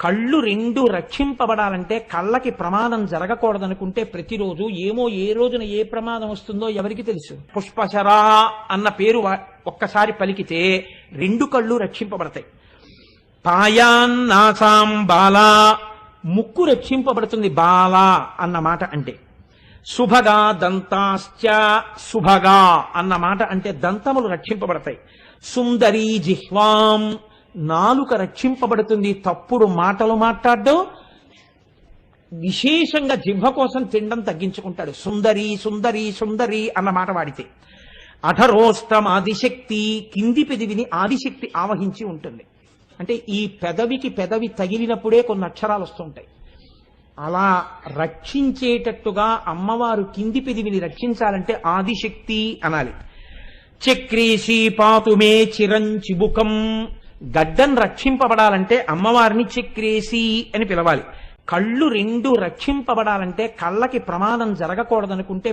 కళ్ళు రెండు రక్షింపబడాలంటే కళ్ళకి ప్రమాదం జరగకూడదనుకుంటే ప్రతిరోజు ఏమో ఏ రోజున ఏ ప్రమాదం వస్తుందో ఎవరికి తెలుసు. పుష్పశరా అన్న పేరు ఒక్కసారి పలికితే రెండు కళ్ళు రక్షింపబడతాయి. పాయాన్నాసాం బాలా, ముక్కు రక్షింపబడుతుంది బాలా అన్న మాట అంటే. శుభగా దంతాశ్చ, శుభగా అన్న మాట అంటే దంతములు రక్షింపబడతాయి. సుందరీ జిహ్వాం, నాలుక రక్షింపబడుతుంది తప్పుడు మాటలు మాట్లాడడం, విశేషంగా జిహ్వ కోసం తినడం తగ్గించుకుంటాడు. సుందరి సుందరి సుందరి అన్న మాట వాడితే. అధరోష్టం ఆదిశక్తి, కింది పెదవిని ఆదిశక్తి ఆవహించి ఉంటుంది. అంటే ఈ పెదవికి పెదవి తగిలినప్పుడే కొన్ని అక్షరాలు వస్తుంటాయి. అలా రక్షించేటట్టుగా అమ్మవారు కింది పెదవిని రక్షించాలంటే ఆదిశక్తి అనాలి. చక్రేశీ పాతుమే చిరంచిబుకం, గడ్డం రక్షింపబడాలంటే అమ్మవారిని చక్రేశి అని పిలవాలి. కళ్ళు రెండు రక్షింపబడాలంటే కళ్ళకి ప్రమాదం జరగకూడదనుకుంటే